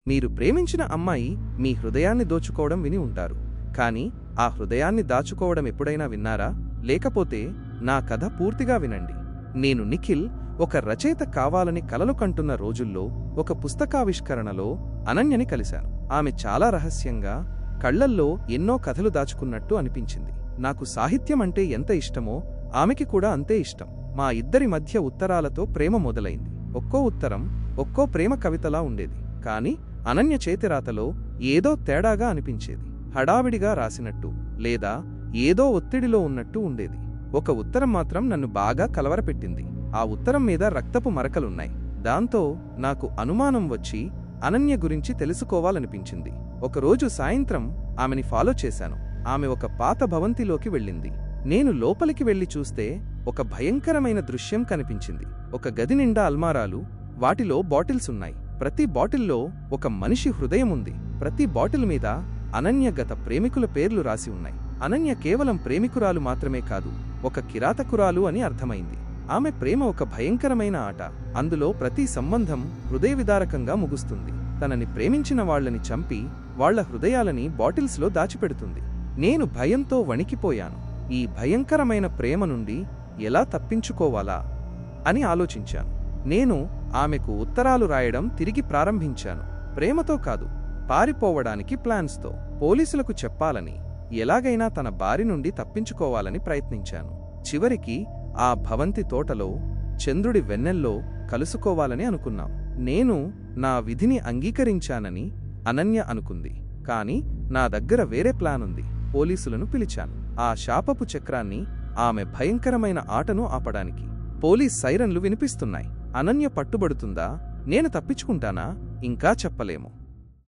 మీరు ప్రేమించిన అమ్మాయి మీ హృదయాన్ని దోచుకోవడం విని ఉంటారు, కాని ఆ హృదయాన్ని దాచుకోవడం ఎప్పుడైనా విన్నారా? లేకపోతే నా కథ పూర్తిగా వినండి. నేను నిఖిల్, ఒక రచయిత కావాలని కలలు కంటున్న రోజుల్లో ఒక పుస్తకావిష్కరణలో అనన్యని కలిశాను. ఆమె చాలా రహస్యంగా, కళ్లల్లో ఎన్నో కథలు దాచుకున్నట్టు అనిపించింది. నాకు సాహిత్యం అంటే ఎంత ఇష్టమో ఆమెకి కూడా అంతే ఇష్టం. మా ఇద్దరి మధ్య ఉత్తరాలతో ప్రేమ మొదలైంది. ఒక్కో ఉత్తరం ఒక్కో ప్రేమ కవితలా ఉండేది. కాని అనన్య చేతిరాతలో ఏదో తేడాగా అనిపించేది. హడావిడిగా రాసినట్టు, లేదా ఏదో ఒత్తిడిలో ఉన్నట్టు ఉండేది. ఒక ఉత్తరం మాత్రం నన్ను బాగా కలవరపెట్టింది. ఆ ఉత్తరం మీద రక్తపు మరకలున్నాయి. దాంతో నాకు అనుమానం వచ్చి అనన్య గురించి తెలుసుకోవాలనిపించింది. ఒకరోజు సాయంత్రం ఆమెని ఫాలో చేశాను. ఆమె ఒక పాత భవంతిలోకి వెళ్ళింది. నేను లోపలికి వెళ్లి చూస్తే ఒక భయంకరమైన దృశ్యం కనిపించింది. ఒక గది నిండా అల్మారాలు, వాటిలో బాటిల్స్ ఉన్నాయి. ప్రతి బాటిల్లో ఒక మనిషి హృదయం ఉంది. ప్రతి బాటిల్ మీద అనన్య గత ప్రేమికుల పేర్లు రాసి ఉన్నాయి. అనన్య కేవలం ప్రేమికురాలు మాత్రమే కాదు, ఒక కిరాతకురాలు అని అర్థమైంది. ఆమె ప్రేమ ఒక భయంకరమైన ఆట. అందులో ప్రతి సంబంధం హృదయవిదారకంగా ముగుస్తుంది. తనని ప్రేమించిన వాళ్లని చంపి వాళ్ల హృదయాలని బాటిల్స్లో దాచిపెడుతుంది. నేను భయంతో వణికిపోయాను. ఈ భయంకరమైన ప్రేమ నుండి ఎలా తప్పించుకోవాలా అని ఆలోచించాను. నేను ఆమెకు ఉత్తరాలు రాయడం తిరిగి ప్రారంభించాను. ప్రేమతో కాదు, పారిపోవడానికి ప్లాన్స్తో. పోలీసులకు చెప్పాలని, ఎలాగైనా తన బారి నుండి తప్పించుకోవాలని ప్రయత్నించాను. చివరికి ఆ భవంతి తోటలో చంద్రుడి వెన్నెల్లో కలుసుకోవాలని అనుకున్నాం. నేను నా విధిని అంగీకరించానని అనన్య అనుకుంది. కాని నా దగ్గర వేరే ప్లాన్ ఉంది. పోలీసులను పిలిచాను, ఆ శాపపు చక్రాన్ని, ఆమె భయంకరమైన ఆటను ఆపడానికి. పోలీస్ సైరన్లు వినిపిస్తున్నాయి. అనన్య పట్టుబడుతుందా? నేను తప్పించుకుంటానా? ఇంకా చెప్పలేము.